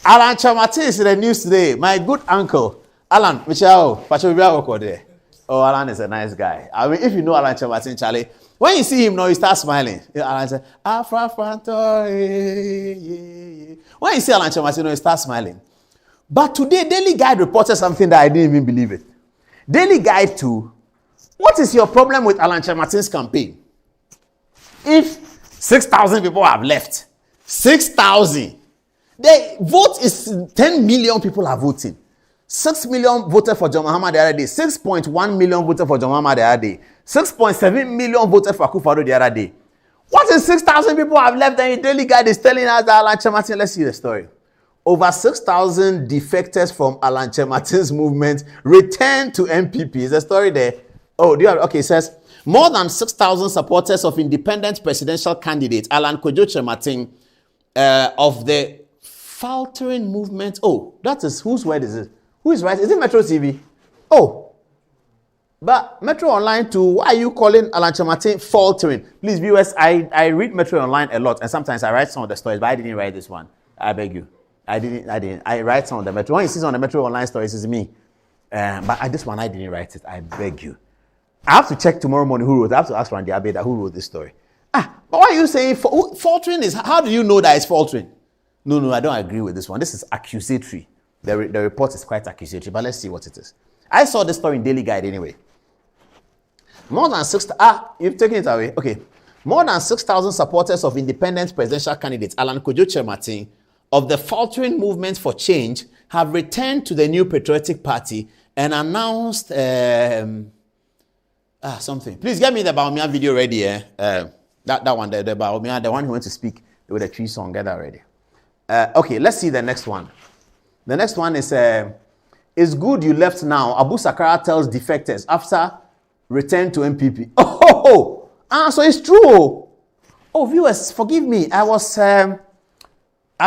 Alan Chamati is in the news today. My good uncle, Alan, Michelle, there. Oh, Alan is a nice guy. I mean, if you know Alan Chamati, Charlie, when you see him now, you start smiling. Alan said, when you see Alan Chamati, you start smiling. But today, Daily Guide reported something that I didn't even believe it. Daily Guide 2, what is your problem with Alan Chamati's campaign? If 6,000 people have left, 6,000, the vote is 10 million people are voting. 6 million voted for John Mahama the other day. 6.1 million voted for John Mahama the other day. 6.7 million voted for Akufo-Addo the other day. What is 6,000 people have left? And the Daily Guide is telling us that Alan Chamati, let's see the story. Over 6,000 defectors from Alan Chamati's movement returned to MPP. Is the story there? Oh, do you have, okay, it says, more than 6,000 supporters of independent presidential candidate Alan Kojo Chamati of the faltering movement. Oh, that is, whose word is it? Who is right? Is it Metro TV? Oh, but Metro Online too. Why are you calling Alan Chamati faltering? Please, viewers, I read Metro Online a lot, and sometimes I write some of the stories, but I didn't write this one. I beg you. I didn't. I write some of the Metro. When you see some of the Metro Online stories, it's me. But this one, I didn't write it. I beg you. I have to check tomorrow morning who wrote it. I have to ask Randy Abeda who wrote this story. But why are you saying faltering is, how do you know that it's faltering? No, I don't agree with this one. This is accusatory. The report is quite accusatory, but let's see what it is. I saw this story in Daily Guide anyway. More than 6,000, you've taken it away. Okay. More than 6,000 supporters of independent presidential candidate Alan Kojo Chamati of the faltering movement for change have returned to the New Patriotic Party and announced something. Please get me the Baumia video ready. That one, the Baumia, the one who went to speak with a tree song. Get that ready. Okay, let's see the next one. The next one is, it's good you left now. Abu Sakara tells defectors after return to MPP. So it's true. Oh, viewers, forgive me. I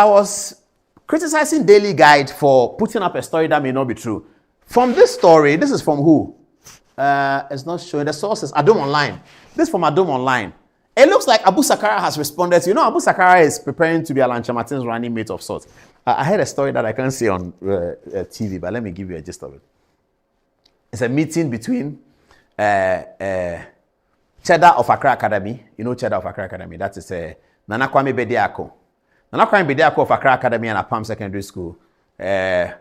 was criticizing Daily Guide for putting up a story that may not be true. From this story, this is from who? It's not showing the sources. Adom Online. This is from Adom Online. It looks like Abu Sakara has responded. You know, Abu Sakara is preparing to be Alan Chamati's running mate of sorts. I heard a story that I can't see on TV, but let me give you a gist of it. It's a meeting between Cheddar of Accra Academy. You know Cheddar of Accra Academy. That is Nana Kwame Bediako. Nana Kwame Bediako of Accra Academy and Apam Secondary School. The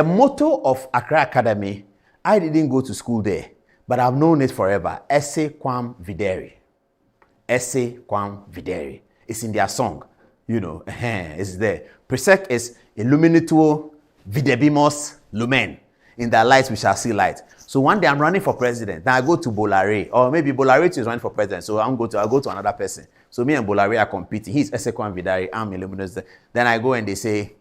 motto of Accra Academy, I didn't go to school there, but I've known it forever. Esse quam videri. Esse quam videri. It's in their song. You know, it's there. Presec is illuminituo videbimos lumen. In their light we shall see light. So one day I'm running for president. Then I go to Bolare, or maybe Bolare is running for president. So I'll go to another person. So me and Bolare are competing. He's Esekwan Vidari, I'm Illuminous. Then I go and they say,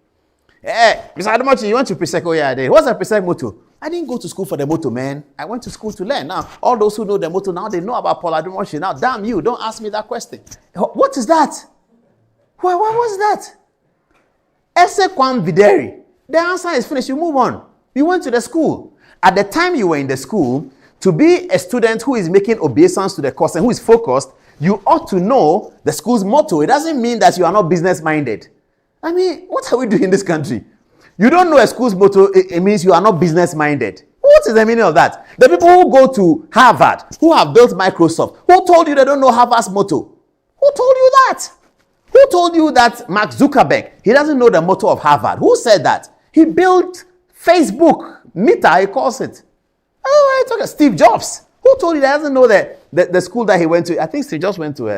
hey, Mr. Ademochi, you went to Presec? Oh yeah, what's the Presec motto? I didn't go to school for the motto, man. I went to school to learn. Now, all those who know the motto now, they know about Paul Ademochi. Now, damn you, don't ask me that question. What is that? What was that? Esekwan Videri. The answer is finished. You move on. You went to the school. At the time you were in the school, to be a student who is making obeisance to the course and who is focused, you ought to know the school's motto. It doesn't mean that you are not business-minded. I mean, what are we doing in this country? You don't know a school's motto, it means you are not business-minded. What is the meaning of that? The people who go to Harvard, who have built Microsoft, who told you they don't know Harvard's motto? Who told you that? Who told you that Mark Zuckerberg, he doesn't know the motto of Harvard? Who said that? He built Facebook. Meta, he calls it. Oh, I talk Steve Jobs. Who told you that he doesn't know the school that he went to? I think Steve Jobs went to,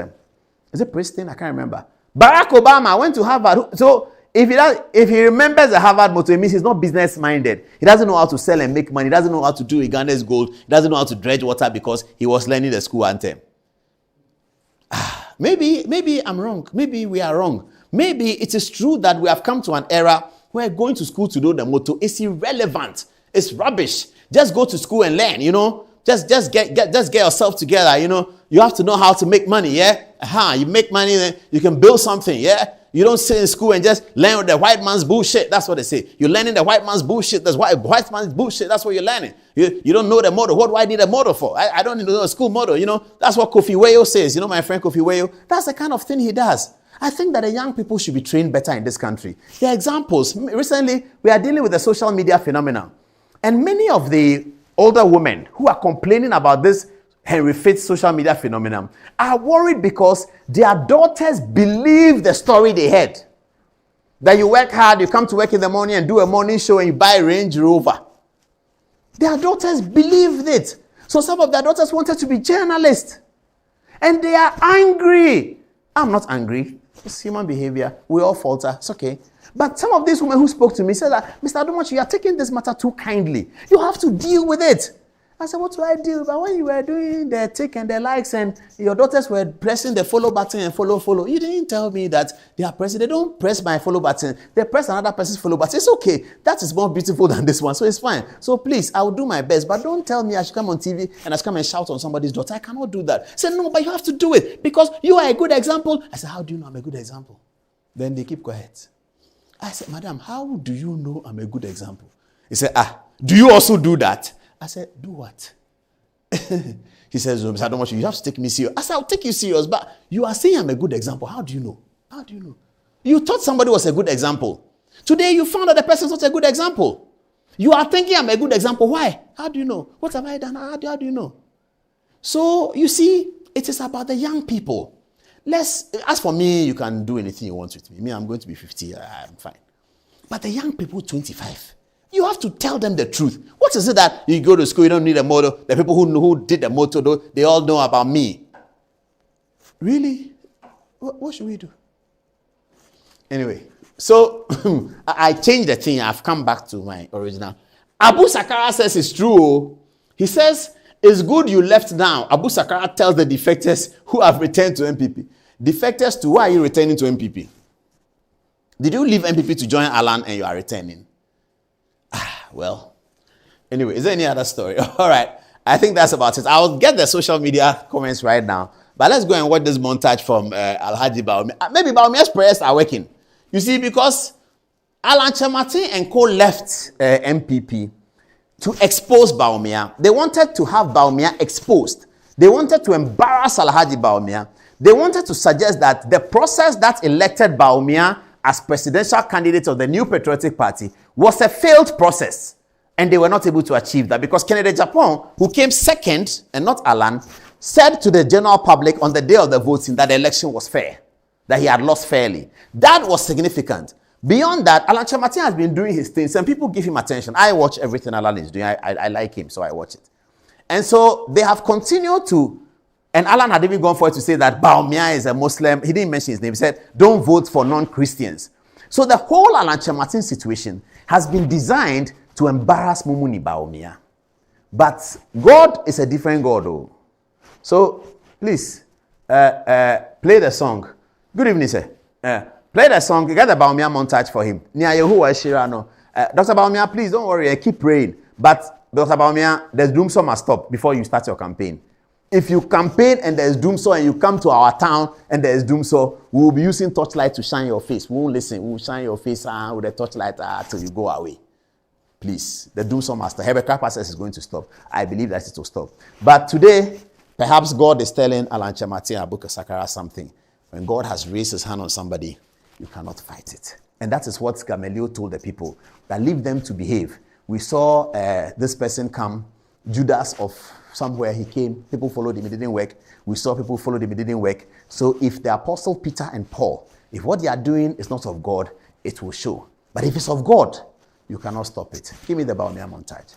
is it Princeton? I can't remember. Barack Obama went to Harvard. So if he remembers the Harvard motto, it means he's not business-minded. He doesn't know how to sell and make money. He doesn't know how to do Uganda's gold. He doesn't know how to dredge water because he was learning the school anthem. Maybe I'm wrong. Maybe we are wrong. Maybe it is true that we have come to an era where going to school to know the motto is irrelevant. It's rubbish. Just go to school and learn, you know. Just get yourself together, you know. You have to know how to make money, yeah? You make money, then you can build something, yeah? You don't sit in school and just learn the white man's bullshit. That's what they say. You're learning the white man's bullshit. That's why white man's bullshit. That's what you're learning. You don't know the motto. What do I need a motto for? I don't need to know a school motto, you know. That's what Kofi Wayo says. You know my friend Kofi Wayo? That's the kind of thing he does. I think that the young people should be trained better in this country. There are examples. Recently, we are dealing with the social media phenomenon. And many of the older women who are complaining about this Henry Fitz social media phenomenon are worried because their daughters believe the story they heard. That you work hard, you come to work in the morning and do a morning show and you buy a Range Rover. Their daughters believed it. So some of their daughters wanted to be journalists. And they are angry. I'm not angry. It's human behavior. We all falter. It's okay. But some of these women who spoke to me said that, Mr. Adomachi, you are taking this matter too kindly. You have to deal with it. I said, what do I do? But when you were doing the tick and the likes and your daughters were pressing the follow button and follow, you didn't tell me that they are pressing. They don't press my follow button. They press another person's follow button. It's okay. That is more beautiful than this one. So it's fine. So please, I will do my best. But don't tell me I should come on TV and I should come and shout on somebody's daughter. I cannot do that. I said, no, but you have to do it because you are a good example. I said, how do you know I'm a good example? Then they keep quiet. I said, madam, how do you know I'm a good example? He said, do you also do that? I said, do what? He says, Mr. Adomachi, you have to take me serious. I said, I'll take you serious, but you are saying I'm a good example. How do you know? How do you know? You thought somebody was a good example. Today you found that the person is not a good example. You are thinking I'm a good example. Why? How do you know? What have I done? How do you know? So, you see, it is about the young people. As for me, you can do anything you want with me. I'm going to be 50. I'm fine. But the young people, 25. You have to tell them the truth. What is it that you go to school, you don't need a motto? The people who did the motto, they all know about me. Really? What should we do? Anyway, so I changed the thing. I've come back to my original. Abu Sakara says it's true. He says, it's good you left now. Abu Sakara tells the defectors who have returned to MPP. Defectors to why are you returning to MPP? Did you leave MPP to join Alan and you are returning? Well, anyway, is there any other story? All right. I think that's about it. I'll get the social media comments right now. But let's go and watch this montage from Alhaji Bawumia. Maybe Bawumia's prayers are working. You see, because Alan Kyerematen and co left MPP to expose Bawumia. They wanted to have Bawumia exposed. They wanted to embarrass Alhaji Bawumia. They wanted to suggest that the process that elected Bawumia as presidential candidate of the New Patriotic Party was a failed process. And they were not able to achieve that because Kennedy Japan, who came second and not Alan, said to the general public on the day of the voting that the election was fair, that he had lost fairly. That was significant. Beyond that, Alan Kyerematen has been doing his things and people give him attention. I watch everything Alan is doing. I like him, so I watch it. And so they have continued to, and Alan had even gone for it to say that Bawumia is a Muslim. He didn't mention his name. He said, don't vote for non-Christians. So the whole Alan Kyerematen situation has been designed to embarrass Mumuni Bawumia. But God is a different God. Oh. So please, play the song. Good evening, sir. Play the song. Get the Bawumia montage for him. Dr. Bawumia, please don't worry. Keep praying. But Dr. Bawumia, the doomsday must stop before you start your campaign. If you campaign and there's doomsday and you come to our town and there's doomsday, we will be using torchlight to shine your face. We won't listen. We will shine your face with a torchlight till you go away. Please, the doomsday master. Herbert process is going to stop. I believe that it will stop. But today, perhaps God is telling Alan Kyerematen, Abu Sakara something. When God has raised his hand on somebody, you cannot fight it. And that is what Gamaliel told the people, that leave them to behave. We saw this person come, Judas of somewhere he came, people followed him, it didn't work. We saw people followed him, it didn't work. So if the apostle Peter and Paul, if what they are doing is not of God, it will show. But if it's of God, you cannot stop it. Give me the Bawumia montage.